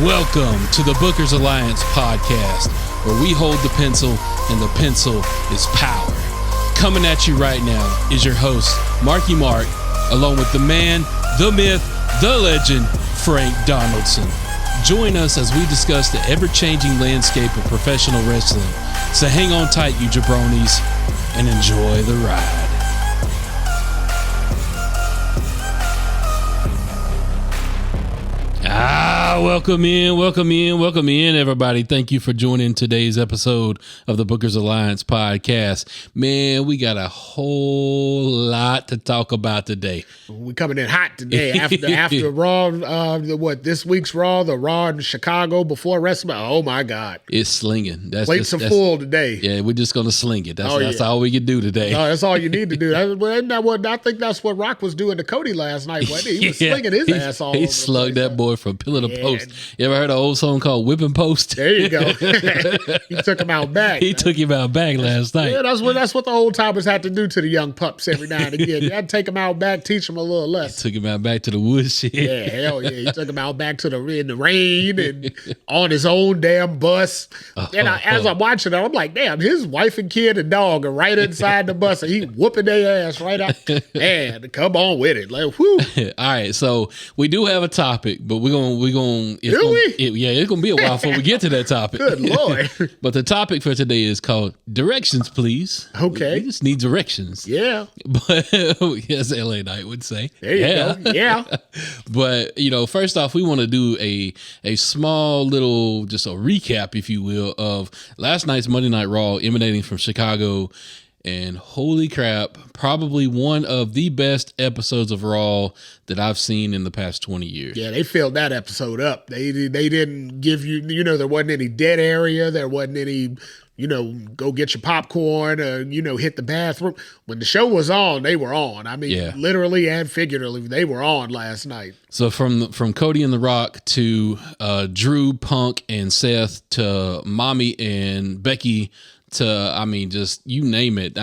Welcome to the Bookers Alliance podcast, where we hold the pencil and the pencil is power. Coming at you right now is your host, Marky Mark, along with the man, the myth, the legend, Frank Donaldson. Join us as we discuss the ever-changing landscape of professional wrestling. So hang on tight, you jabronis, and enjoy the ride. Welcome in, everybody. Thank you for joining today's episode of the Bookers Alliance podcast. Man, we got a whole lot to talk about today. We're coming in hot today after Raw, this week's Raw, the Raw in Chicago before WrestleMania. Oh my God. It's slinging. Plates are full today. Yeah, we're just going to sling it. That's all we can do today. No, that's all you need to do. I think that's what Rock was doing to Cody last night, wasn't he? He was slinging his ass all over. He slugged that boy from pillar to post. You ever heard an old song called Whipping Post? There you go. He took him out back. He took him out back last night. Yeah, that's what the old timers had to do to the young pups every now and again. You had to take them out back, teach them a little lesson. Took him out back to the woodshed. Yeah, hell yeah. He took him out back in the rain and on his own damn bus. And as I'm watching it, I'm like, damn, his wife and kid and dog are right inside the bus and he whooping their ass right out. Man, come on with it. Like, whew. All right, so we do have a topic, but we're gonna it's gonna be a while before we get to that topic. Good Lord. But the topic for today is called directions, please. Okay. We just need directions. Yeah. But as LA Knight would say. There you go. Yeah. But first off, we want to do a small little, just a recap, if you will, of last night's Monday Night Raw emanating from Chicago. And holy crap, probably one of the best episodes of Raw that I've seen in the past 20 years. Yeah, they filled that episode up. They didn't give you, there wasn't any dead area. There wasn't any, go get your popcorn or, hit the bathroom. When the show was on, they were on. I mean, literally and figuratively, they were on last night. So from Cody and The Rock to Drew, Punk, and Seth to Mommy and Becky to, just you name it.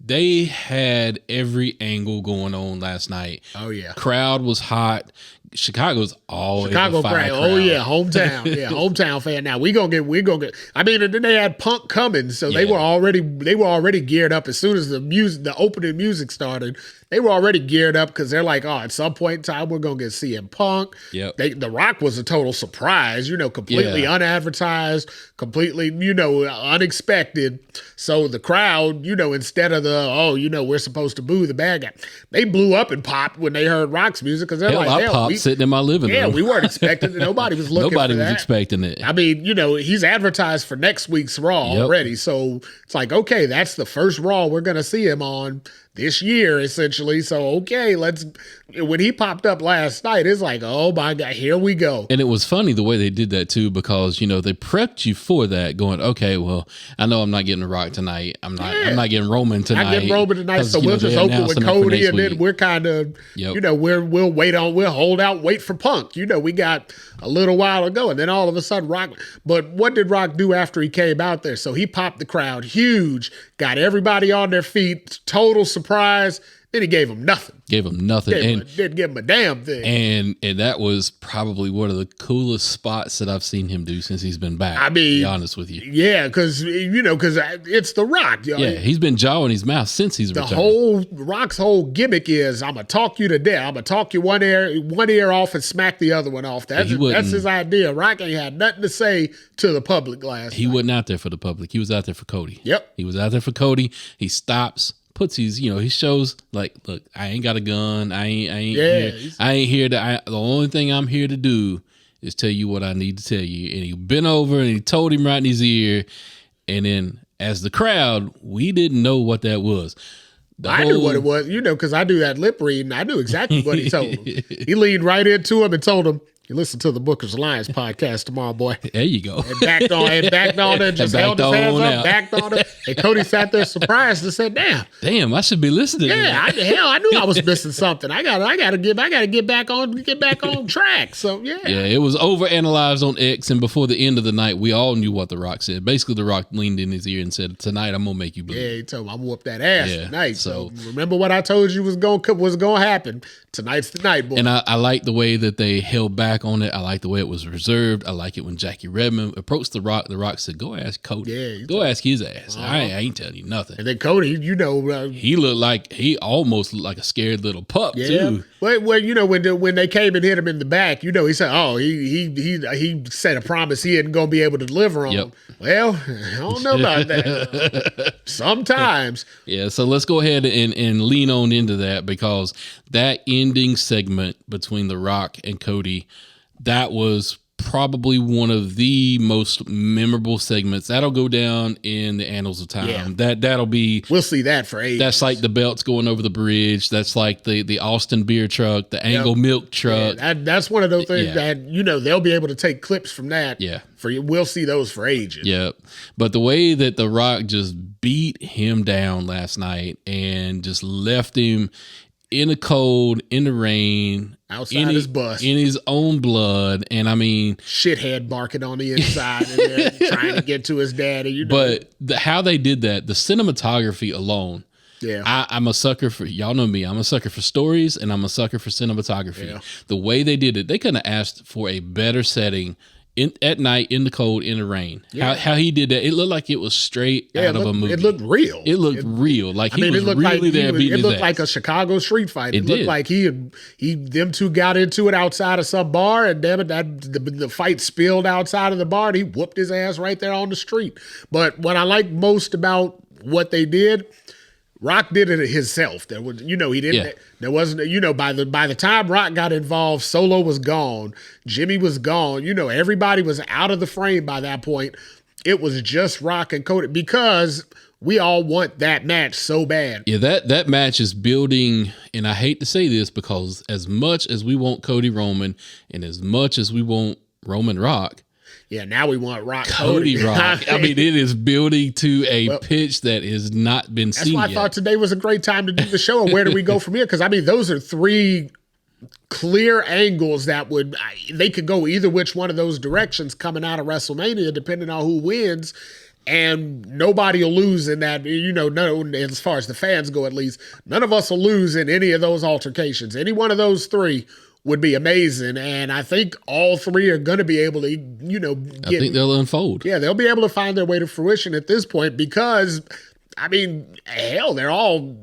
They had every angle going on last night. Oh yeah, crowd was hot. Chicago's always Chicago crowd. Oh yeah, hometown. Yeah, hometown fan. Now we gonna get. I mean, and then they had Punk coming, so they were already geared up as soon as the opening music started. They were already geared up because they're like, at some point in time, we're going to get CM Punk. Yep. The Rock was a total surprise, completely unadvertised, completely, unexpected. So the crowd, instead of we're supposed to boo the bad guy, they blew up and popped when they heard Rock's music because they're I popped sitting in my living room. Yeah, we weren't expecting it. Nobody was looking Nobody for was that. expecting it. I mean, he's advertised for next week's Raw already. So it's like, okay, that's the first Raw we're going to see him on this year, essentially. So, okay, when he popped up last night, it's like, oh my God, here we go. And it was funny the way they did that too, because, they prepped you for that going, okay, well, I know I'm not getting The Rock tonight. I'm not getting Roman tonight. Not getting Roman tonight. So we'll just open with Cody and then we're kind of, we'll hold out, wait for Punk. We got a little while ago and then all of a sudden Rock, but what did Rock do after he came out there? So he popped the crowd huge, got everybody on their feet, total surprise. Then he gave him nothing. Didn't give him a damn thing. And that was probably one of the coolest spots that I've seen him do since he's been back. I mean, to be honest with you. Yeah, because it's The Rock. Yeah, he's been jawing his mouth since he's returned. Rock's whole gimmick is, I'm gonna talk you to death. I'm gonna talk you one ear off and smack the other one off. That's his idea. Rock ain't had nothing to say to the public last night. He wasn't out there for the public. He was out there for Cody. Yep. He was out there for Cody. He stops. Puts his, he shows like, look, I ain't got a gun. I ain't here to. The only thing I'm here to do is tell you what I need to tell you. And he bent over and he told him right in his ear. And then, as the crowd, we didn't know what that was. I knew what it was, because I do that lip reading. I knew exactly what he told him. He leaned right into him and told him, you listen to the Bookers Alliance podcast tomorrow, boy. There you go. And backed on it, just held his hands up, backed on it. And Cody sat there surprised and said, damn, I should be listening. Yeah, I knew I was missing something. I gotta get back on track. So yeah. Yeah, it was overanalyzed on X, and before the end of the night, we all knew what The Rock said. Basically, The Rock leaned in his ear and said, tonight I'm gonna make you believe. Yeah, he told me I'm gonna whoop that ass tonight. So remember what I told you was gonna happen. Tonight's the night, boy. And I like the way that they held back back on it. I like the way it was reserved. I like it when Jackie Redmond approached The Rock. The Rock said, "Go ask Cody. Yeah, go ask his ass. I ain't telling you nothing." And then Cody, he almost looked like a scared little pup too. Well, when they came and hit him in the back, he said, "Oh, he said a promise he isn't gonna be able to deliver on." Yep. Well, I don't know about that. Sometimes. Yeah. So let's go ahead and lean on into that, because that ending segment between The Rock and Cody, that was probably one of the most memorable segments. That'll go down in the annals of time. Yeah. That'll be. We'll see that for ages. That's like the belts going over the bridge. That's like the Austin beer truck, the Angle milk truck. Yeah, that's one of those things that they'll be able to take clips from that. Yeah. We'll see those for ages. Yep. But the way that The Rock just beat him down last night and just left him in the cold, in the rain, outside his bus, in his own blood, and I mean, shithead barking on the inside and then trying to get to his daddy. But how they did that, the cinematography alone. Yeah, I'm a sucker for, y'all know me, I'm a sucker for stories and I'm a sucker for cinematography. Yeah. The way they did it, they couldn't have asked for a better setting. At night, in the cold, in the rain. Yeah. How he did that, it looked like it was straight out of a movie. It looked real. It looked real. Like he was really there beating his ass. It looked like a Chicago street fight. It looked like them two got into it outside of some bar, and damn it, the fight spilled outside of the bar, and he whooped his ass right there on the street. But what I like most about what they did, Rock did it himself. There was, he didn't. Yeah. There wasn't, by the time Rock got involved, Solo was gone, Jimmy was gone. Everybody was out of the frame by that point. It was just Rock and Cody, because we all want that match so bad. Yeah, that match is building, and I hate to say this, because as much as we want Cody Roman, and as much as we want Roman Rock, yeah, now we want Cody Rock. I mean, it is building to a pitch that has not been seen yet. That's why I thought today was a great time to do the show. And where do we go from here? Because, those are three clear angles that they could go either which one of those directions coming out of WrestleMania, depending on who wins. And nobody will lose in that, as far as the fans go, at least. None of us will lose in any of those altercations. Any one of those three would be amazing, and I think all three are going to be able to, I think they'll unfold. Yeah, they'll be able to find their way to fruition at this point, because, hell, they're all,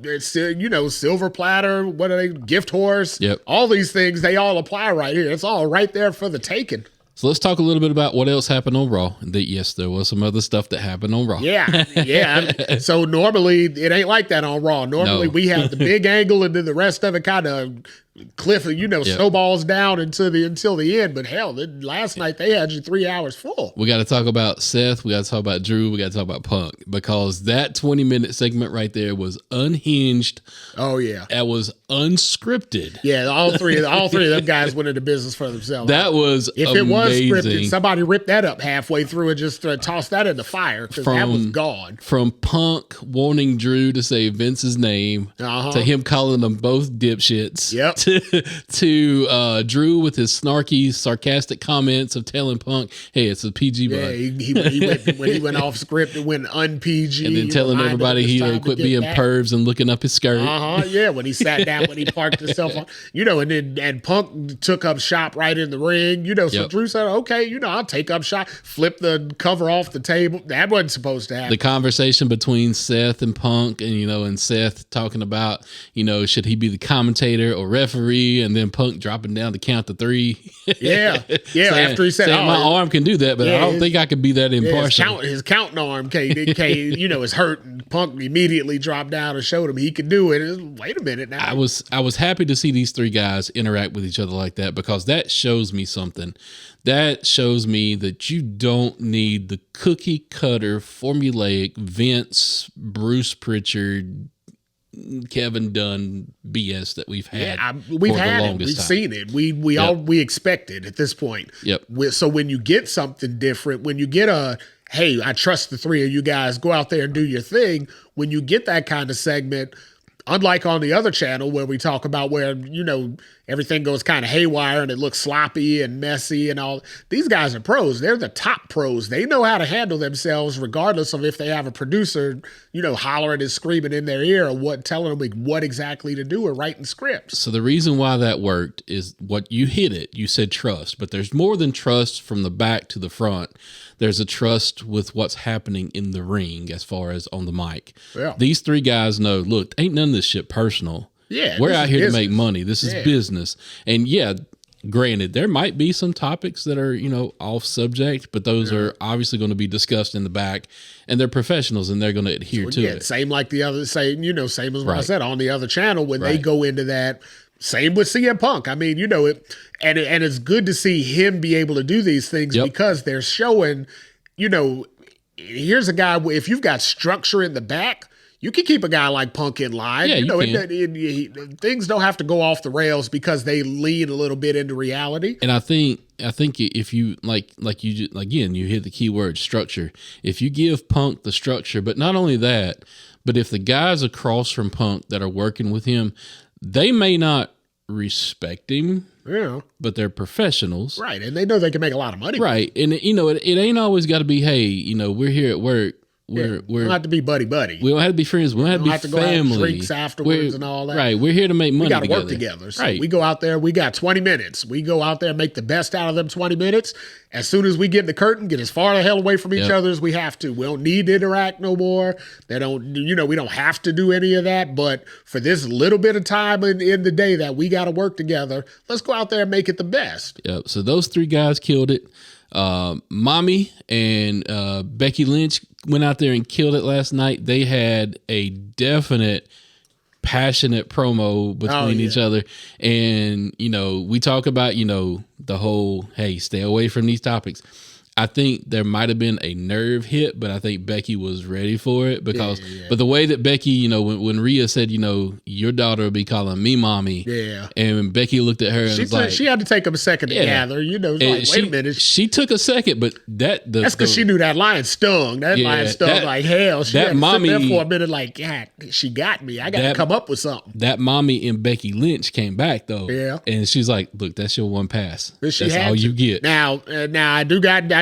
silver platter, what are they, gift horse, all these things, they all apply right here. It's all right there for the taking. So let's talk a little bit about what else happened on Raw. Yes, there was some other stuff that happened on Raw. Yeah. So normally it ain't like that on Raw. Normally we have the big angle, and then the rest of it kind of snowballs down until the end. But hell, last night they had you 3 hours full. We got to talk about Seth. We got to talk about Drew. We got to talk about Punk, because that 20-minute segment right there was unhinged. Oh yeah, that was unscripted. Yeah, all three of them guys went into business for themselves. That was if amazing. It was scripted, somebody ripped that up halfway through and just tossed that in the fire, because that was gone. From Punk wanting Drew to say Vince's name, to him calling them both dipshits. Yep. To Drew with his snarky, sarcastic comments of telling Punk, "Hey, it's a PG bud." Yeah, when he went off script, it went un-PG, and then telling everybody he quit being pervs and looking up his skirt. Yeah, when he sat down, when he parked himself on, and Punk took up shop right in the ring. So Drew said, "Okay, I'll take up shop." Flip the cover off the table. That wasn't supposed to happen. The conversation between Seth and Punk, and Seth talking about, should he be the commentator or referee? And then Punk dropping down to count to 3. Yeah. After he said, my arm can do that, but I don't think I could be that impartial. His counting arm, is hurt, and Punk immediately dropped down and showed him he could do it. Wait a minute now. I was happy to see these three guys interact with each other like that, because that shows me something. That shows me that you don't need the cookie cutter, formulaic Vince, Bruce Pritchard, Kevin Dunn BS that we've had. We've seen it. We expect it at this point. Yep. So when you get something different, when you get hey, I trust the three of you guys, go out there and do your thing. When you get that kind of segment, unlike on the other channel where we talk about where, everything goes kind of haywire and it looks sloppy and messy and all. These guys are pros. They're the top pros. They know how to handle themselves regardless of if they have a producer, hollering and screaming in their ear or telling them what exactly to do or writing scripts. So the reason why that worked is what you hit it. You said trust, but there's more than trust from the back to the front. There's a trust with what's happening in the ring as far as on the mic. Yeah. These three guys know, look, ain't none of this shit personal. Yeah, we're out here to make money. This is business. And granted, there might be some topics that are, off subject, but those are obviously going to be discussed in the back, and they're professionals and they're going to adhere to it. Same like the other, same as what I said on the other channel when they go into that. Same with CM Punk. I mean, it, and it's good to see him be able to do these things because they're showing, here's a guy, if you've got structure in the back, you can keep a guy like Punk in line. Yeah, things don't have to go off the rails because they lean a little bit into reality. And I think if you you hit the key word, structure. If you give Punk the structure, but not only that, but if the guys across from Punk that are working with him, they may not respect him, but they're professionals, right? And they know they can make a lot of money, right? And it ain't always got to be, hey, we're here at work. We don't have to be buddy. We don't have to be friends. We don't have to be family. Go have drinks afterwards and all that. Right. We're here to make money. We got to work together. So we go out there. We got 20 minutes. We go out there and make the best out of them 20 minutes. As soon as we get in the curtain, get as far the hell away from each other as we have to. We don't need to interact no more. They don't. We don't have to do any of that. But for this little bit of time in the day that we got to work together, let's go out there and make it the best. Yep. So those three guys killed it. Mommy and Becky Lynch went out there and killed it last night. They had a definite passionate promo between each other. And, we talk about, the whole, hey, stay away from these topics. I think there might have been a nerve hit, but I think Becky was ready for it because, but the way that Becky, when Rhea said, your daughter will be calling me mommy. Yeah. And Becky looked at her and was like, she had to take him a second to gather, wait a minute. She took a second, but that's because she knew that line stung. That line stung like hell. She had to sit there for a minute like, God, she got me. I got to come up with something. That mommy and Becky Lynch came back though. Yeah. And she's like, look, that's your one pass. That's all you get. Now I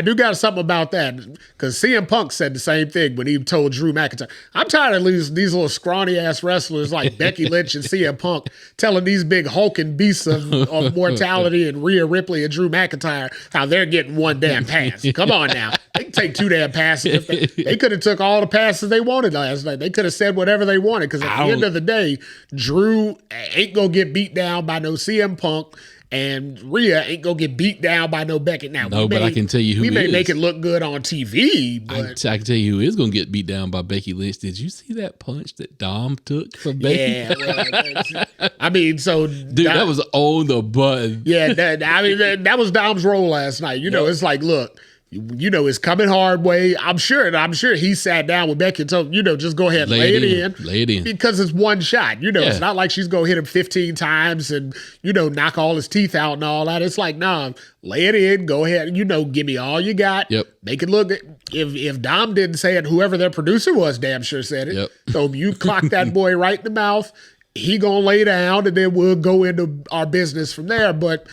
do got something about that because CM Punk said the same thing when he told Drew McIntyre, I'm tired of these little scrawny ass wrestlers like Becky Lynch and CM Punk telling these big hulking beasts of mortality and Rhea Ripley and Drew McIntyre how they're getting one damn pass. Come on now. They can take two damn passes. They could have took all the passes they wanted last night. They could have said whatever they wanted because at the end of the day, Drew ain't going to get beat down by no CM Punk. And Rhea ain't gonna get beat down by no Beckett. Now, but I can tell you who we may make it look good on TV. But I can tell you who is gonna get beat down by Becky Lynch. Did you see that punch that Dom took from Becky? Yeah, well, I mean, so dude, that was on the button. Yeah, that was Dom's role last night. It's like, look. It's coming hard way. I'm sure he sat down with Becky and told just go ahead and lay it in because it's one shot. It's not like she's gonna hit him 15 times and knock all his teeth out and all that. It's like, nah, lay it in. Go ahead. Give me all you got. Yep. Make it look. If Dom didn't say it, whoever their producer was, damn sure said it. Yep. So you clock that boy right in the mouth. He gonna lay down and then we'll go into our business from there. But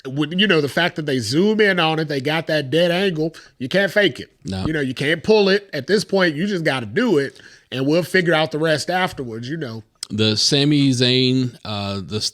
the fact that they zoom in on it, they got that dead angle, you can't fake it. No. You can't pull it. At this point, you just got to do it, and we'll figure out the rest afterwards, The Sami Zayn,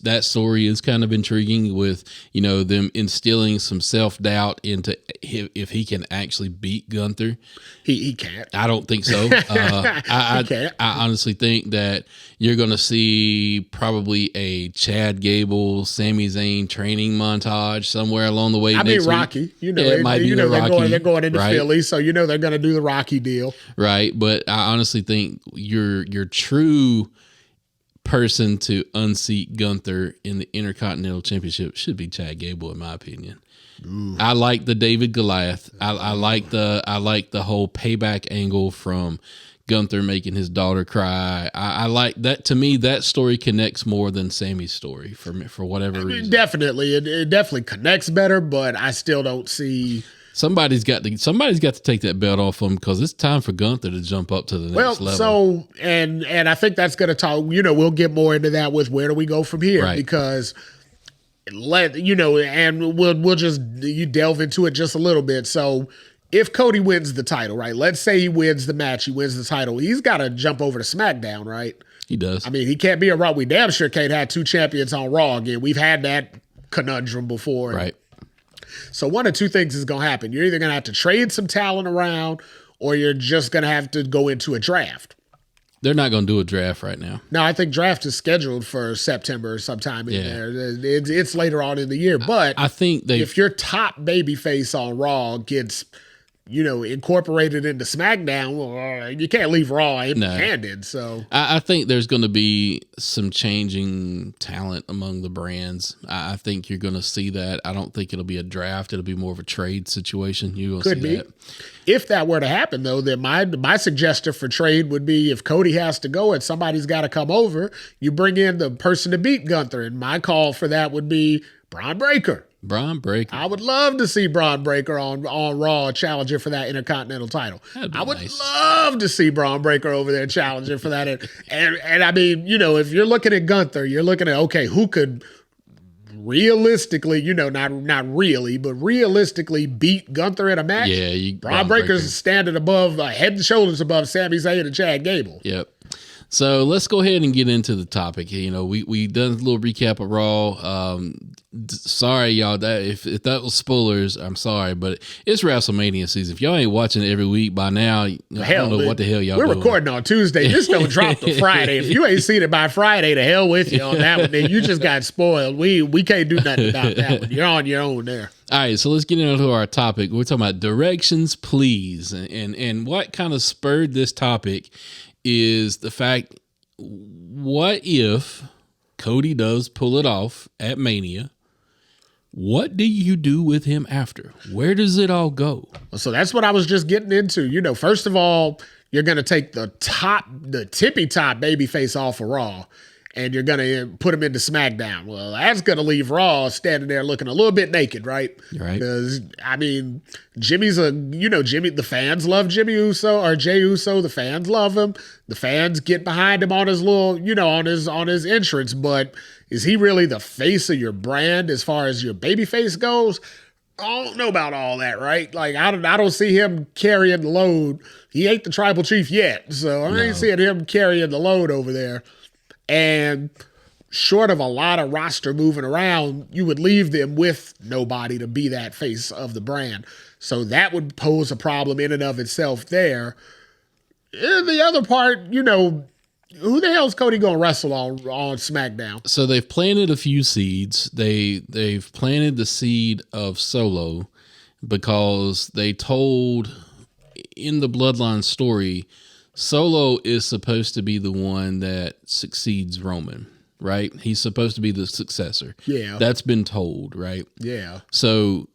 that story is kind of intriguing with, them instilling some self-doubt into if he can actually beat Gunther. He can't. I don't think so. I honestly think that you're going to see probably a Chad Gable, Sami Zayn training montage somewhere along the way. Rocky. It might be the Rocky. They're going into Philly, so they're going to do the Rocky deal. Right, but I honestly think your true person to unseat Gunther in the Intercontinental Championship should be Chad Gable, in my opinion. Ooh. I like the David Goliath. I like the whole payback angle from Gunther making his daughter cry. I like that. To me, that story connects more than Sammy's story for whatever reason. Definitely, it definitely connects better, but I still don't see. Somebody's got to take that belt off him because it's time for Gunther to jump up to the next level. So and I think that's going to talk. We'll get more into that with where do we go from here, right. Because and we'll just you delve into it just a little bit. So if Cody wins the title, right? Let's say he wins the match, he wins the title. He's got to jump over to SmackDown, right? He does. I mean, he can't be a Raw. We damn sure can't have 2 champions on Raw again. We've had that conundrum before. Right. So one of two things is going to happen. You're either going to have to trade some talent around or you're just going to have to go into a draft. They're not going to do a draft right now. No, I think draft is scheduled for September sometime in there. It's later on in the year. But I think if your top babyface on Raw gets incorporated into SmackDown, well, you can't leave Raw empty-handed. So I think there's going to be some changing talent among the brands. I think you're going to see that. I don't think it'll be a draft. It'll be more of a trade situation. You're going to see that. If that were to happen, though, then my suggestion for trade would be if Cody has to go and somebody's got to come over, you bring in the person to beat Gunther. And my call for that would be Braun Breaker. Braun Breaker. I would love to see Braun Breaker on Raw challenging for that Intercontinental title. I would love to see Braun Breaker over there challenging for that. And I mean, if you're looking at Gunther, you're looking at, okay, who could realistically, not really, but realistically beat Gunther in a match? Yeah. Braun Breaker's standing above, head and shoulders above Sami Zayn and Chad Gable. Yep. So let's go ahead and get into the topic. We done a little recap of Raw. Sorry, y'all, that if that was spoilers, I'm sorry, but it's WrestleMania season. If y'all ain't watching it every week by now, I don't know what the hell y'all doing. We're recording on Tuesday. This don't drop till Friday. If you ain't seen it by Friday, the hell with you on that one. Then you just got spoiled. We can't do nothing about that one. You're on your own there. All right, so let's get into our topic. We're talking about directions, please. And what kind of spurred this topic is the fact, what if Cody does pull it off at Mania? What do you do with him after? Where does it all go? So that's what I was just getting into. First of all, you're going to take the tippy top babyface off of Raw, and you're going to put him into SmackDown. Well, that's going to leave Raw standing there looking a little bit naked, right? Right. Because, I mean, Jimmy's Jimmy, the fans love Jimmy Uso, or Jey Uso. The fans love him. The fans get behind him on his little, on his entrance. But is he really the face of your brand as far as your babyface goes? I don't know about all that, right? Like, I don't see him carrying the load. He ain't the tribal chief yet, so I ain't seeing him carrying the load over there. And short of a lot of roster moving around, you would leave them with nobody to be that face of the brand. So that would pose a problem in and of itself there. And the other part, who the hell is Cody going to wrestle on SmackDown? So they've planted a few seeds. They've planted the seed of Solo because they told in the Bloodline story, Solo is supposed to be the one that succeeds Roman, right? He's supposed to be the successor. Yeah. That's been told, right? Yeah. So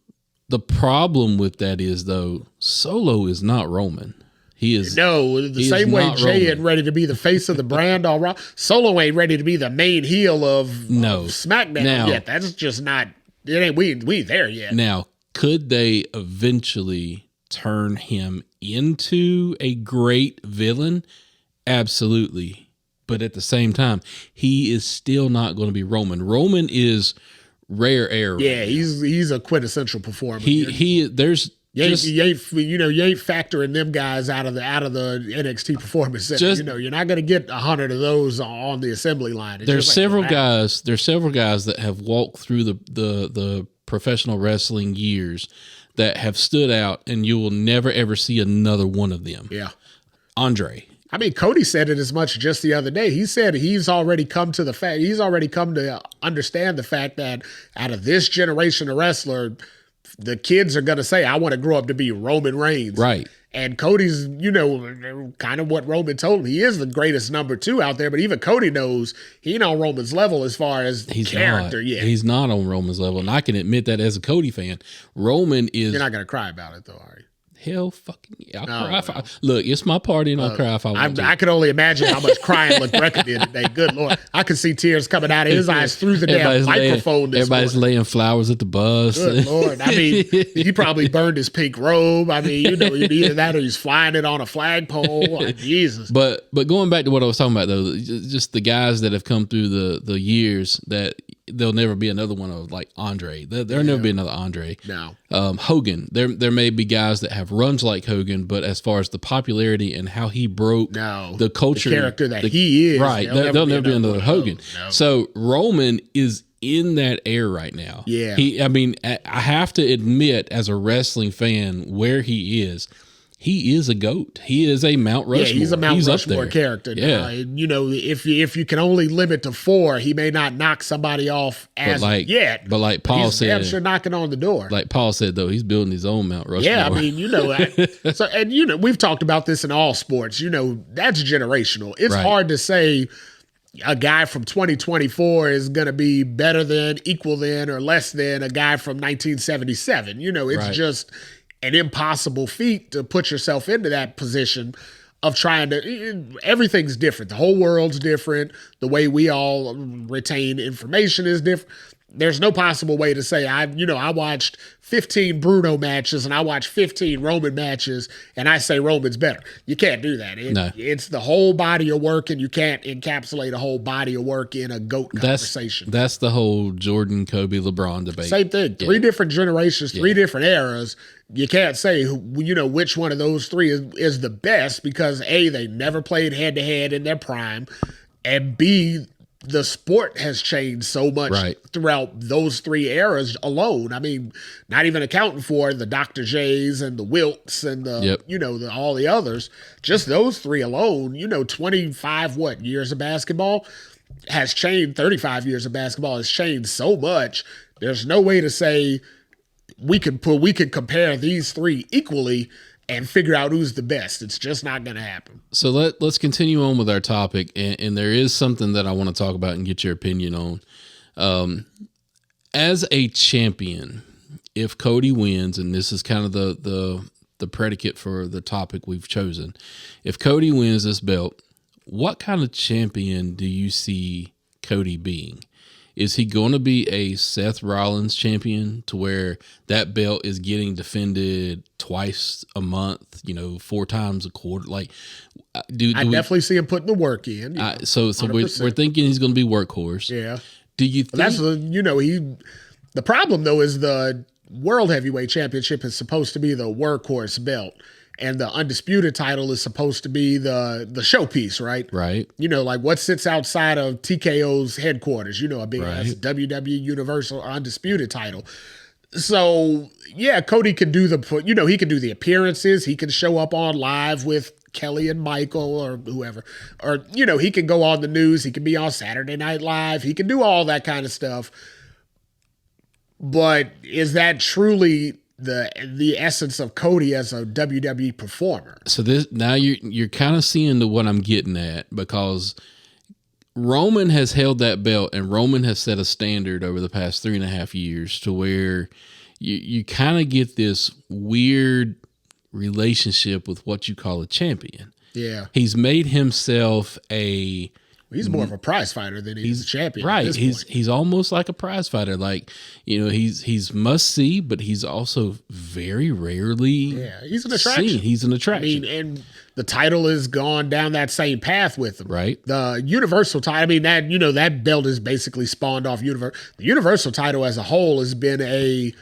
the problem with that is, though, Solo is not Roman. He is. No, the same way Jay ain't ready to be the face of the brand on Raw, Solo ain't ready to be the main heel of SmackDown yet. That's just not, it ain't, we ain't there yet. Now, could they eventually turn him into a great villain? Absolutely. But at the same time, he is still not going to be Roman. Roman is rare air. Yeah, he's a quintessential performer. You ain't factoring them guys out of the NXT Performance Center. You're not going to get 100 of those on the assembly line. There's several guys that have walked through the professional wrestling years that have stood out, and you will never, ever see another one of them. Yeah. Andre. I mean, Cody said it as much just the other day. He said he's already come to understand the fact that out of this generation of wrestler, the kids are going to say, I want to grow up to be Roman Reigns. Right. And Cody's, kind of what Roman told him. He is the greatest number 2 out there, but even Cody knows he ain't on Roman's level as far as character yet. He's not on Roman's level, and I can admit that as a Cody fan. Roman is... You're not going to cry about it, though, are you? Hell fucking yeah. I'll cry. Look, it's my party, and I'll cry if I want to. I can only imagine how much crying LaGreca did today. Good Lord. I could see tears coming out of his eyes through the damn microphone Everybody's laying flowers at the bus. Good Lord. I mean, he probably burned his pink robe. I mean, either that or he's flying it on a flagpole. Oh, Jesus. But going back to what I was talking about, though, just the guys that have come through the years that there'll never be another one of like Andre. There'll never be another Andre. No. Hogan. There may be guys that have runs like Hogan, but as far as the popularity and how he broke the culture, the character that he is, right? There'll never be another Hogan. No. So Roman is in that air right now. Yeah. I have to admit, as a wrestling fan, where he is a GOAT. He is a Mount Rushmore. Yeah, he's a Mount Rushmore character. Yeah. Now. And, if you can only limit to 4, he may not knock somebody off yet. But like Paul said, damn sure knocking on the door. Like Paul said, though, he's building his own Mount Rushmore. Yeah, we've talked about this in all sports. That's generational. It's hard to say a guy from 2024 is going to be better than, equal than, or less than a guy from 1977. It's just an impossible feat to put yourself into that position of trying to, everything's different. The whole world's different. The way we all retain information is different. There's no possible way to say, I watched 15 Bruno matches and I watched 15 Roman matches and I say Roman's better. You can't do that. It's the whole body of work, and you can't encapsulate a whhole body of work in a GOAT conversation. That's the whole Jordan, Kobe, LeBron debate. Same thing. 3 different generations, 3 different eras. You can't say, which one of those 3 is the best, because A, they never played head-to-head in their prime, and B, the sport has changed so much throughout those 3 eras alone. I mean, not even accounting for the Dr. J's and the Wilts and all the others. Just those 3 alone, 25 years of basketball has changed. 35 years of basketball has changed so much. There's no way to say we could compare these 3 equally and figure out who's the best. It's just not going to happen. So let's continue on with our topic, and there is something that I want to talk about and get your opinion on. As a champion, if Cody wins, and this is kind of the predicate for the topic we've chosen, if Cody wins this belt, what kind of champion do you see Cody being? Is he going to be a Seth Rollins champion, to where that belt is getting defended twice a month, 4 times a quarter? Like, I definitely see him putting the work in. So we're thinking he's going to be workhorse. Yeah. Do you think that's the problem though is the World Heavyweight Championship is supposed to be the workhorse belt, and the undisputed title is supposed to be the showpiece, right? Right. Like what sits outside of TKO's headquarters, a big ass WWE Universal Undisputed title. So yeah, Cody can do he can do the appearances. He can show up on live with Kelly and Michael or whoever, or, he can go on the news. He can be on Saturday Night Live. He can do all that kind of stuff. But is that truly the essence of Cody as a WWE performer? So now you're kind of seeing what I'm getting at, because Roman has held that belt, and Roman has set a standard over the past 3.5 years to where you kind of get this weird relationship with what you call a champion. Yeah. He's made himself he's more of a prize fighter than he's a champion. Right. He's almost like a prize fighter. Like, he's must see, but he's also very rarely he's an attraction. seen. He's an attraction. And the title has gone down that same path with him. Right. The Universal title, that belt is basically spawned off the Universal title as a whole has been a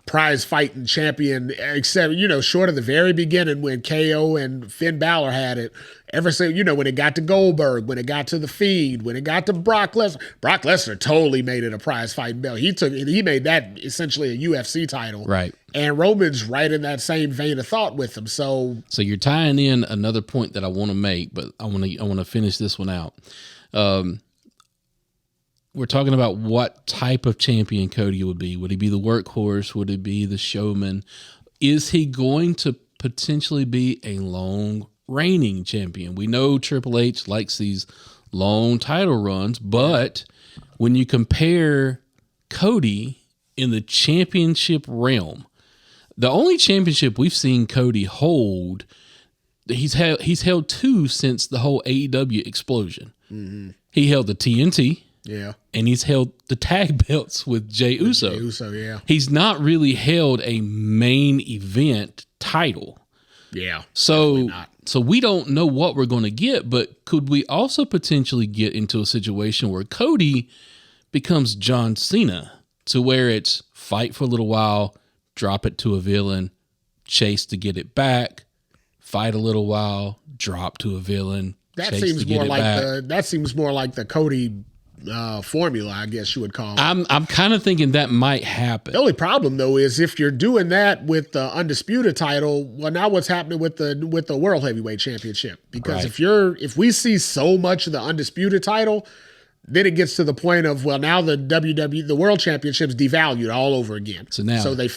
prize fighting champion, except, short of the very beginning when KO and Finn Balor had it. Ever since, when it got to Goldberg, when it got to The Fiend, when it got to Brock Lesnar totally made it a prize fighting belt. He made that essentially a UFC title. Right. And Roman's right in that same vein of thought with him. So you're tying in another point that I want to make, but I want to finish this one out. We're talking about what type of champion Cody would be. Would he be the workhorse? Would he be the showman? Is he going to potentially be a long reigning champion? We know Triple H likes these long title runs, but when you compare Cody in the championship realm, the only championship we've seen Cody hold, he's held 2 since the whole AEW explosion. Mm-hmm. He held the TNT. Yeah. And he's held the tag belts with Jey Uso. Jey Uso, yeah. He's not really held a main event title. Yeah. So we don't know what we're going to get, but could we also potentially get into a situation where Cody becomes John Cena, to where it's fight for a little while, drop it to a villain, chase to get it back, fight a little while, drop to a villain. That seems more like the Cody formula, I guess you would call it. I'm kind of thinking that might happen. The only problem though is if you're doing that with the undisputed title, well, now what's happening with the World Heavyweight Championship? Because if we see so much of the undisputed title, then it gets to the point of, well, now the the World Championship's devalued all over again. So they're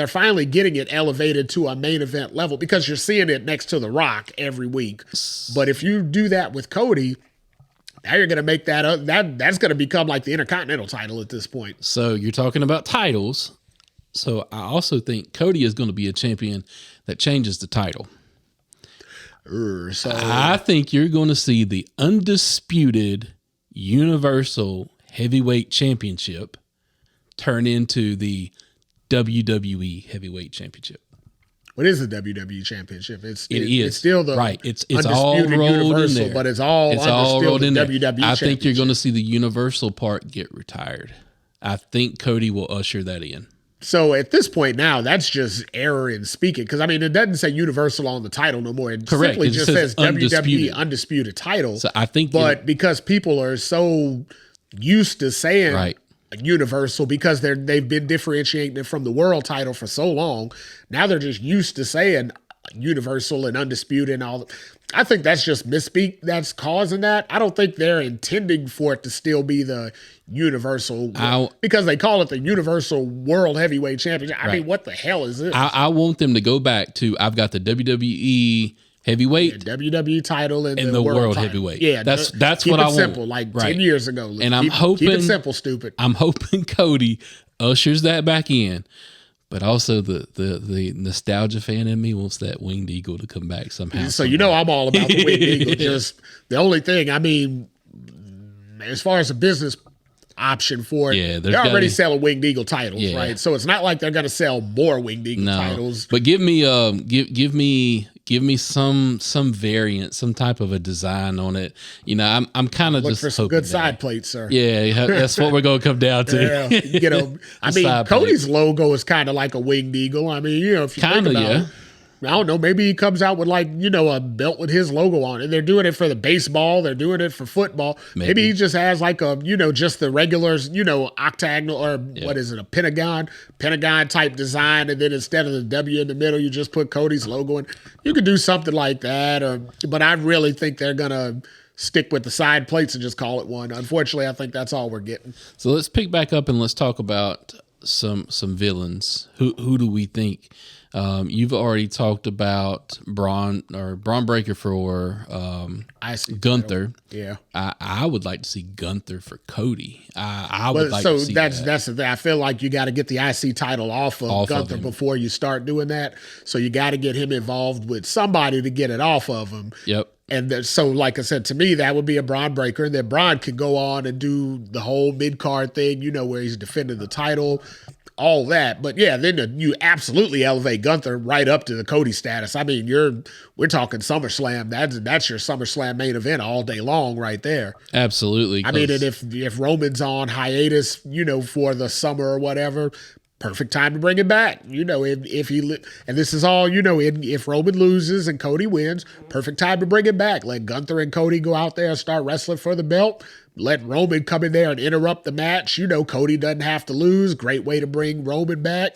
finally getting it elevated to a main event level, because you're seeing it next to The Rock every week. But if you do that with Cody, now you're going to make that's going to become like the Intercontinental title at this point. So you're talking about titles. So I also think Cody is going to be a champion that changes the title. So I think you're going to see the undisputed Universal Heavyweight Championship turn into the WWE Heavyweight Championship. What is the WWE Championship? It's still the It's all rolled Universal, in there, but it's all rolled in there. WWE I think you're going to see the Universal part get retired. I think Cody will usher that in. So at this point now, that's just error in speaking, because I mean it doesn't say Universal on the title no more. It simply just says WWE Undisputed Title. So I think, because people are so used to saying Universal, because they've been differentiating it from the world title for so long. Now they're just used to saying Universal and Undisputed and all. I think that's just misspeak that's causing that. I don't think they're intending for it to still be the Universal, because they call it the Universal World Heavyweight Championship. I mean, what the hell is this? I want them to go back to, I've got the WWE Heavyweight, WWE title, and the World Heavyweight. Yeah, that's keep what it I want. Simple, like 10 years ago. And I'm hoping, keep it simple, stupid. I'm hoping Cody ushers that back in. But also the nostalgia fan in me wants that Winged Eagle to come back somehow. So you know I'm all about the Winged Eagle. Just the only thing, I mean, as far as a business option for it, they're already selling Winged Eagle titles, right? So it's not like they're going to sell more Winged Eagle titles. But give me some variant, some type of a design on it. You know, I'm kind of just for some good side plates, sir. Yeah, that's what we're going to come down to. Yeah, I mean, Cody's logo is kind of like a Winged Eagle. I mean, if you think about it, I don't know, maybe he comes out with a belt with his logo on it. They're doing it for the baseball. They're doing it for football. Maybe he just has just the regular, octagonal, or what is it, a pentagon type design. And then instead of the W in the middle, you just put Cody's logo in. You could do something like that. But I really think they're going to stick with the side plates and just call it one. Unfortunately, I think that's all we're getting. So let's pick back up and let's talk about some villains. Who do we think? You've already talked about Braun Breaker for Gunther. Yeah, I would like to see Gunther for Cody. I would like to see that's the thing. I feel like you got to get the IC title off of Gunther before you start doing that. So you got to get him involved with somebody to get it off of him. Yep. And so, like I said, to me, that would be a Braun Breaker. And then Braun could go on and do the whole mid-card thing, where he's defending the title, all that. But yeah, then you absolutely elevate Gunther right up to the Cody status. I mean, we're talking SummerSlam. That's your SummerSlam main event all day long right there. Absolutely. I mean, and if Roman's on hiatus, for the summer or whatever, perfect time to bring it back. If he, and this is all, if Roman loses and Cody wins, perfect time to bring it back. Let Gunther and Cody go out there and start wrestling for the belt. Let Roman come in there and interrupt the match. Cody doesn't have to lose. Great way to bring Roman back.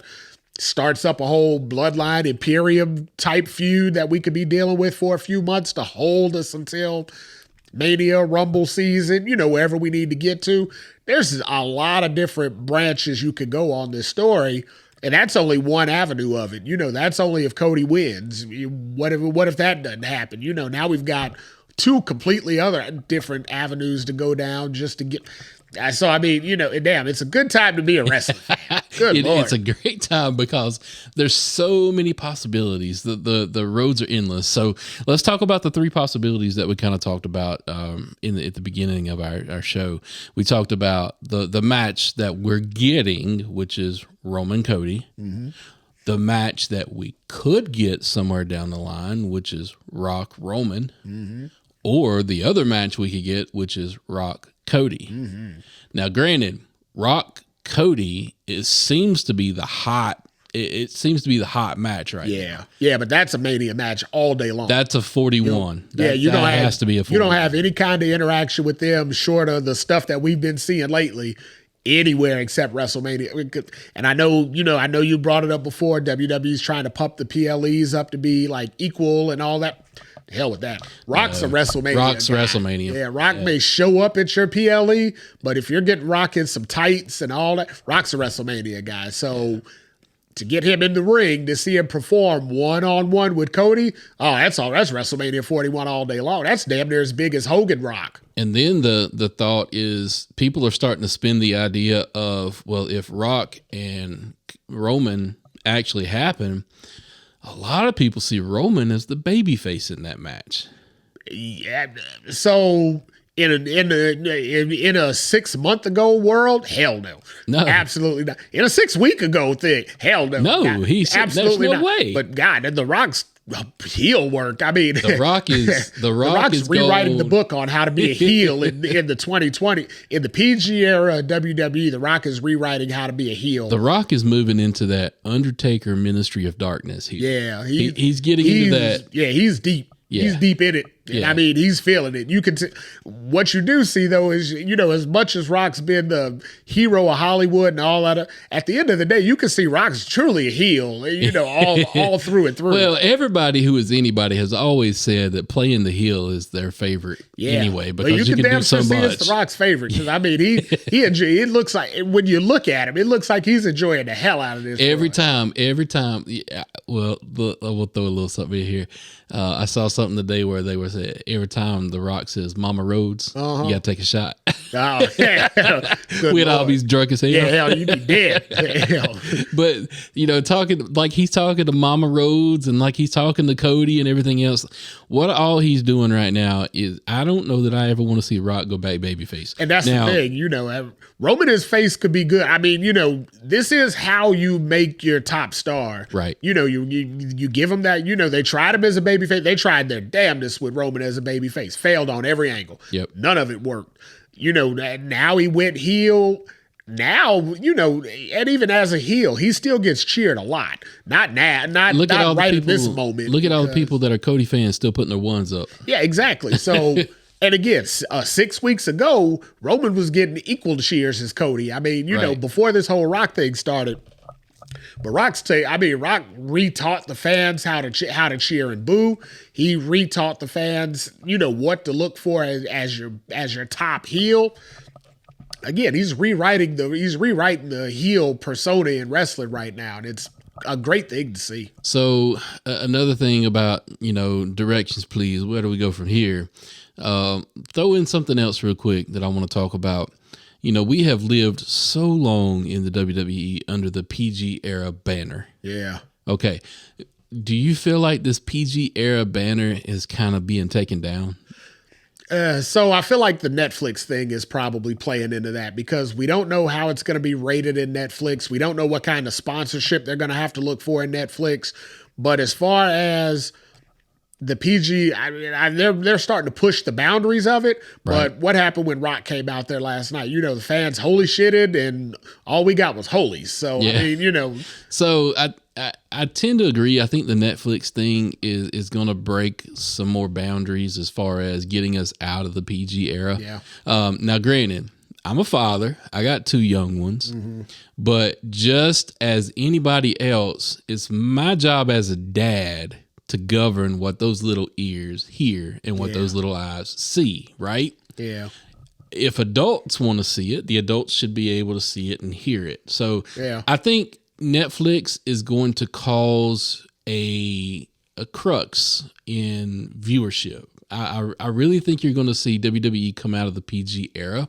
Starts up a whole bloodline Imperium type feud that we could be dealing with for a few months to hold us until Mania, Rumble season, wherever we need to get to. There's a lot of different branches you could go on this story, and that's only one avenue of it. That's only if Cody wins. What if that doesn't happen? Now we've got two completely other different avenues to go down just to get. So, I mean, damn, it's a good time to be a wrestler fan. Good Lord. It's a great time because there's so many possibilities. The roads are endless. So let's talk about the three possibilities that we kind of talked about at the beginning of our show. We talked about the match that we're getting, which is Roman Cody. Mm-hmm. The match that we could get somewhere down the line, which is Rock Roman. Mm-hmm. Or the other match we could get, which is Rock Cody. Now, granted, Rock Cody seems to be the hot. It seems to be the hot match right now. Yeah, but that's a Mania match all day long. That's a 41. You don't have, has to be a 41. You don't have any kind of interaction with them short of the stuff that we've been seeing lately anywhere except WrestleMania. And I know you brought it up before. WWE's trying to pump the PLEs up to be like equal and all that. Hell with that. Rock's a WrestleMania. Rock's WrestleMania. Yeah, Rock may show up at your PLE, but if you're getting Rock in some tights and all that, Rock's a WrestleMania guy. So to get him in the ring, to see him perform one-on-one with Cody, that's WrestleMania 41 all day long. That's damn near as big as Hogan Rock. And then the thought is people are starting to spin the idea of, well, if Rock and Roman actually happen, a lot of people see Roman as the babyface in that match. Yeah. So in a 6 month ago world, hell no. No. Absolutely not. In a 6 week ago thing, hell no. No, he's absolutely no way. But God, and The Rock's heel work. I mean, The Rock's is rewriting the book on how to be a heel in the 2020 in the PG era of WWE. The Rock is rewriting how to be a heel. The Rock is moving into that Undertaker Ministry of Darkness here. Yeah, he's getting into that. Yeah, he's deep. Yeah. He's deep in it. Yeah. I mean, he's feeling it. You can what you do see though is, as much as Rock's been the hero of Hollywood and all that, at the end of the day, you can see Rock's truly a heel, all through and through. Well, everybody who is anybody has always said that playing the heel is their favorite anyway, because you can do so much. It's The Rock's favorite because I mean, it looks like when you look at him, it looks like he's enjoying the hell out of this. Every time. Yeah, well, we'll throw a little something in here. I saw something today where they were saying every time The Rock says "Mama Rhodes," you got to take a shot. Oh, yeah. We'd all be drunk as hell. Yeah, hell, you'd be dead. Hell. But talking like he's talking to Mama Rhodes and like he's talking to Cody and everything else. What all he's doing right now is, I don't know that I ever want to see Rock go back babyface. And that's the thing, Roman, his face could be good. I mean, this is how you make your top star. Right. You give him that. They tried him as a babyface. They tried their damnedest with Roman as a babyface. Failed on every angle. Yep. None of it worked. Now he went heel. Now, and even as a heel, he still gets cheered a lot. Not now, not right at this moment. Look at all the people that are Cody fans still putting their ones up. Yeah, exactly. So, and again, 6 weeks ago, Roman was getting equal cheers as Cody. I mean, before this whole Rock thing started. But Rock retaught the fans how to cheer and boo. He retaught the fans, what to look for as your top heel. Again, he's rewriting the heel persona in wrestling right now, and it's a great thing to see. So another thing about directions, please. Where do we go from here? Throw in something else real quick that I want to talk about. We have lived so long in the WWE under the PG era banner. Yeah. Okay. Do you feel like this PG era banner is kind of being taken down? So I feel like the Netflix thing is probably playing into that because we don't know how it's going to be rated in Netflix. We don't know what kind of sponsorship they're going to have to look for in Netflix. But as far as the PG, they're starting to push the boundaries of it. But what happened when Rock came out there last night? The fans holy shitted, and all we got was holies. So yeah. I mean, So I tend to agree. I think the Netflix thing is going to break some more boundaries as far as getting us out of the PG era. Yeah. Now, granted, I'm a father. I got 2 young ones. Mm-hmm. But just as anybody else, it's my job as a dad to govern what those little ears hear and what those little eyes see, right? Yeah. If adults want to see it, the adults should be able to see it and hear it. So I think Netflix is going to cause a crux in viewership. I really think you're going to see WWE come out of the PG era.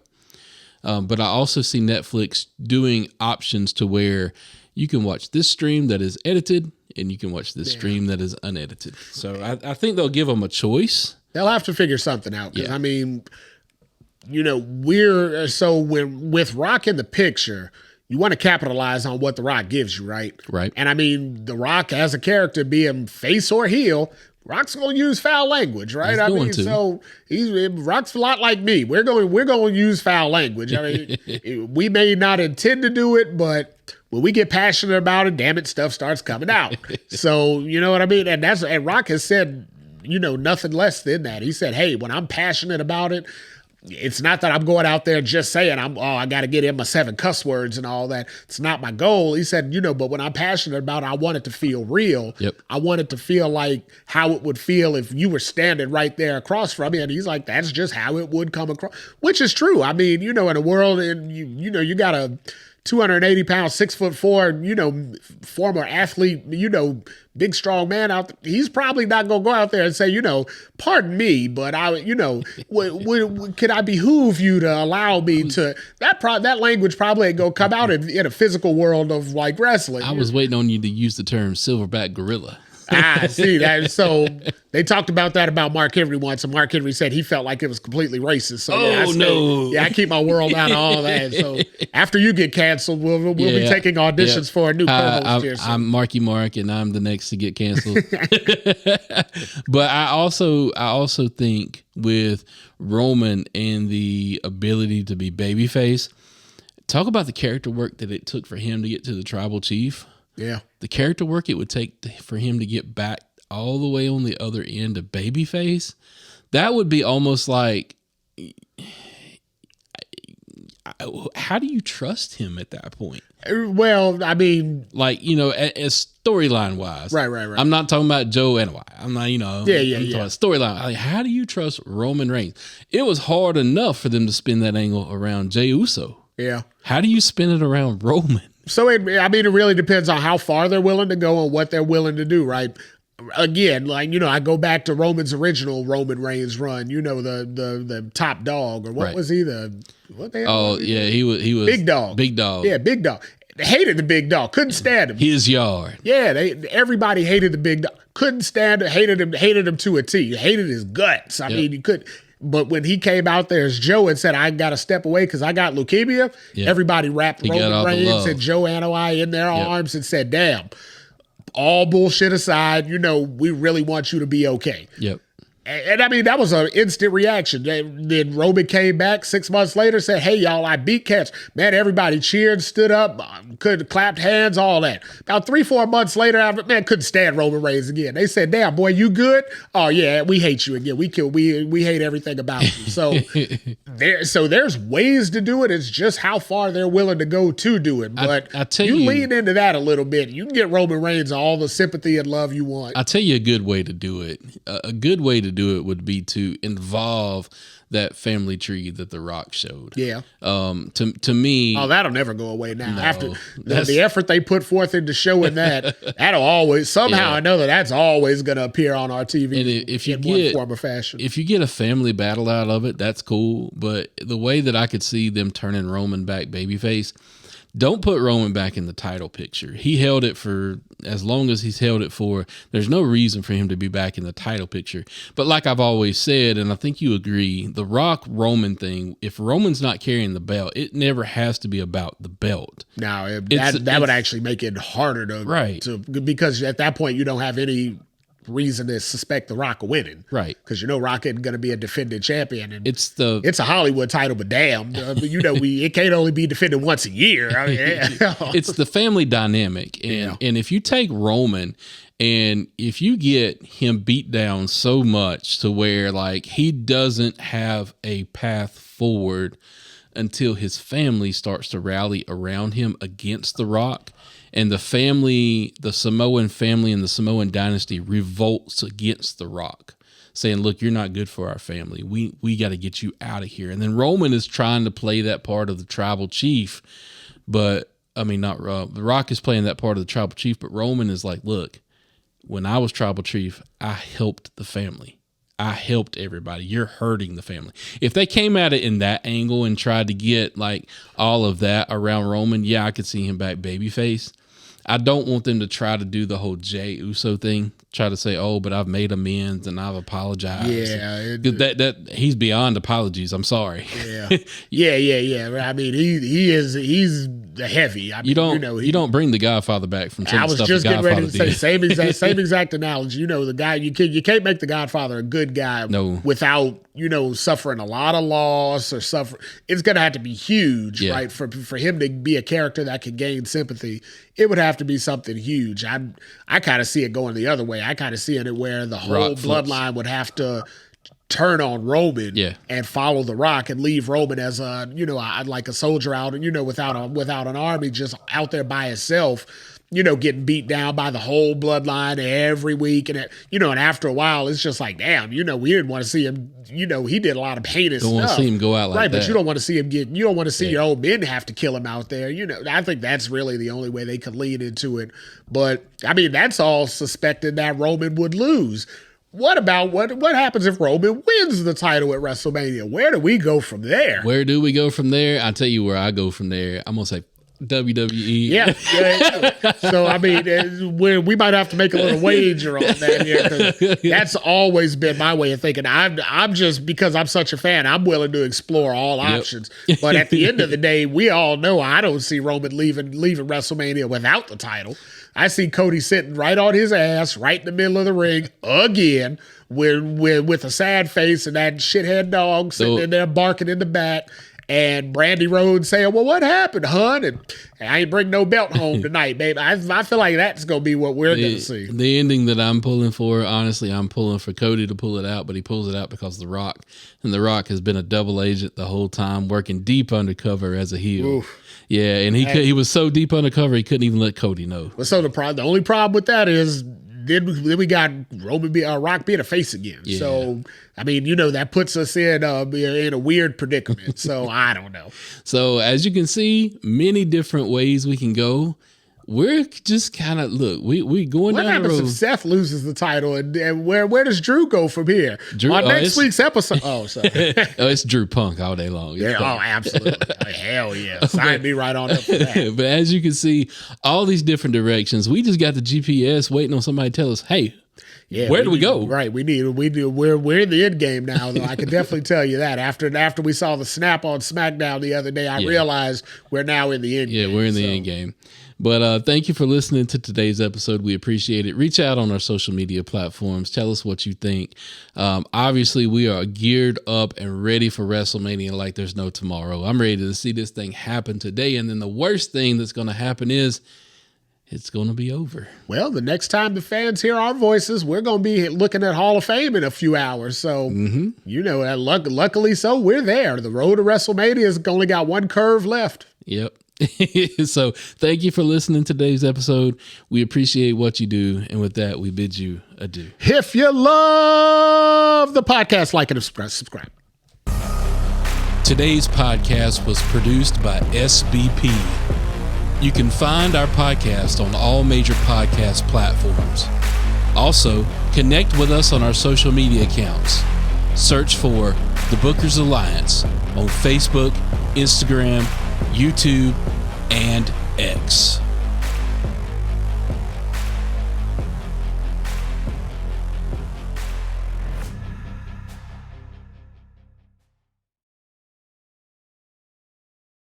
But I also see Netflix doing options to where you can watch this stream that is edited and you can watch this stream that is unedited. So I think they'll give them a choice. They'll have to figure something out. Yeah. I mean, with Rock in the picture, you want to capitalize on what The Rock gives you, right? Right. And I mean, The Rock as a character, be him face or heel, Rock's going to use foul language, right? So Rock's a lot like me. We're going to use foul language. I mean, we may not intend to do it, but when we get passionate about it, damn it, stuff starts coming out. So, you know what I mean? And Rock has said, nothing less than that. He said, hey, when I'm passionate about it, it's not that I'm going out there just saying I got to get in my 7 cuss words and all that. It's not my goal. He said, but when I'm passionate about it, I want it to feel real. Yep. I want it to feel like how it would feel if you were standing right there across from me. And he's like, that's just how it would come across, which is true. I mean, in a world, and you got a 280 pounds, 6'4", former athlete, big strong man out there. He's probably not going to go out there and say, pardon me, but could I behoove you to allow me to, that language probably ain't going to come out in a physical world of like wrestling. I was waiting on you to use the term silverback gorilla. See that. So they talked about that about Mark Henry once, and Mark Henry said he felt like it was completely racist. So I keep my world out of all that. So after you get canceled, we'll be taking auditions for a new co-host here. So. I'm Marky Mark, and I'm the next to get canceled. But I also think with Roman and the ability to be babyface, talk about the character work that it took for him to get to the tribal chief. Yeah. The character work it would take for him to get back all the way on the other end of babyface, that would be almost like, how do you trust him at that point? Well, I mean, like, as storyline wise, right. I'm not talking about Joe Anoa'i. I'm not, I'm talking about storyline. Like, how do you trust Roman Reigns? It was hard enough for them to spin that angle around Jey Uso. Yeah. How do you spin it around Roman? So, it really depends on how far they're willing to go and what they're willing to do, right? Again, like, I go back to Roman's original Roman Reigns run, the top dog, or what was he? He was Big Dog. Big Dog. Yeah, Big Dog. They hated the Big Dog. Couldn't stand him. His yard. Yeah, everybody hated the Big Dog. Couldn't stand it. Hated him to a T. Hated his guts. I mean, you could. But when he came out there as Joe and said, I got to step away because I got leukemia, everybody wrapped Roman Reigns and Joe Anoa'i in their arms and said, damn, all bullshit aside, we really want you to be okay. Yep. And I mean, that was an instant reaction. Then Roman came back 6 months later, said, hey, y'all, I beat Catch. Man, everybody cheered, stood up, clapped hands, all that. About 3-4 months later, couldn't stand Roman Reigns again. They said, damn, boy, you good? Oh, yeah, we hate you again. We hate everything about you. So, there's ways to do it. It's just how far they're willing to go to do it. But I tell you, lean into that a little bit. You can get Roman Reigns all the sympathy and love you want. I'll tell you a good way to do it. A good way to do it would be to involve that family tree that The Rock showed. Yeah. To me, that'll never go away now. No, after the effort they put forth into showing that'll always somehow I know that's always going to appear on our TV. And if you in get one form or fashion, if you get a family battle out of it, that's cool. But the way that I could see them turning Roman back babyface. Don't put Roman back in the title picture. He held it for as long as he's held it for. There's no reason for him to be back in the title picture. But like I've always said, and I think you agree, the Rock Roman thing, if Roman's not carrying the belt, it never has to be about the belt. No, that would actually make it harder to because at that point you don't have any reason to suspect The Rock of winning. Right. Because Rock isn't going to be a defending champion. And it's a Hollywood title, but damn, it can't only be defended once a year. I mean, it's the family dynamic. And if you take Roman and if you get him beat down so much to where like he doesn't have a path forward until his family starts to rally around him against The Rock, and the Samoan family and the Samoan dynasty revolts against The Rock, saying, look, you're not good for our family. We got to get you out of here. And then Roman is trying to play that part of the tribal chief, but I mean, not The Rock is playing that part of the tribal chief, but Roman is like, look, when I was tribal chief, I helped the family. I helped everybody. You're hurting the family. If they came at it in that angle and tried to get like all of that around Roman, I could see him back babyface. I don't want them to try to do the whole Jey Uso thing try to say, "Oh, but I've made amends and I've apologized." Yeah, that he's beyond apologies. I'm sorry. Yeah. I mean, he's the heavy. I mean, you don't bring the Godfather back from some stuff. I was just getting ready to say same exact analogy. The guy you can't make the Godfather a good guy without suffering a lot of loss or suffer. It's gonna have to be huge, right? For him to be a character that could gain sympathy, it would have to be something huge. I kind of see it going the other way. I kind of see it where the whole bloodline would have to turn on Roman and follow The Rock and leave Roman as like a soldier out and without an army, just out there by himself, getting beat down by the whole bloodline every week. And and after a while it's just like, damn, we didn't want to see him, he did a lot of heinous stuff. Don't want to see him go out like that. But you don't want to see him you don't want to see your old men have to kill him out there. I think that's really the only way they could lead into it. But I mean, that's all suspected that Roman would lose. What about what happens if Roman wins the title at WrestleMania? Where do we go from there? Where do we go from there? I'll tell you where I go from there. I'm going to say WWE. Yeah. So, I mean, we might have to make a little wager on that here, because that's always been my way of thinking. I'm just, because I'm such a fan, I'm willing to explore all options. But at the end of the day, we all know I don't see Roman leaving WrestleMania without the title. I see Cody sitting right on his ass, right in the middle of the ring again, with a sad face and that shithead dog sitting in there barking in the back, and Brandy Rhodes saying, "Well, what happened, hun? And I ain't bring no belt home tonight, babe." I feel like that's going to be what we're going to see. The ending that I'm pulling for, honestly, I'm pulling for Cody to pull it out, but he pulls it out because of The Rock. And The Rock has been a double agent the whole time, working deep undercover as a heel. Oof. Yeah, and he was so deep undercover, he couldn't even let Cody know. Well, so the only problem with that is then we got Rock being a face again. Yeah. So, I mean, that puts us in a weird predicament. So, I don't know. So, as you can see, many different ways we can go. We're just kind of, we going down the road. What happens if Seth loses the title, and where does Drew go from here? On next week's episode. Oh, sorry. It's Drew Punk all day long. Yeah, absolutely. Hell yeah. Sign me right on up for that. But as you can see, all these different directions, we just got the GPS waiting on somebody to tell us, hey, where do we go? Right, we're in the end game now, though. I can definitely tell you that. After we saw the snap on SmackDown the other day, I realized we're now in the end game. Yeah, we're in the end game. But thank you for listening to today's episode. We appreciate it. Reach out on our social media platforms. Tell us what you think. Obviously, we are geared up and ready for WrestleMania like there's no tomorrow. I'm ready to see this thing happen today. And then the worst thing that's going to happen is it's going to be over. Well, the next time the fans hear our voices, we're going to be looking at Hall of Fame in a few hours. So, luckily so, we're there. The road to WrestleMania has only got one curve left. Yep. So thank you for listening to today's episode. We appreciate what you do. And with that, we bid you adieu. If you love the podcast, like and subscribe. Today's podcast was produced by SBP. You can find our podcast on all major podcast platforms. Also, connect with us on our social media accounts. Search for The Bookers Alliance on Facebook, Instagram, YouTube, and X.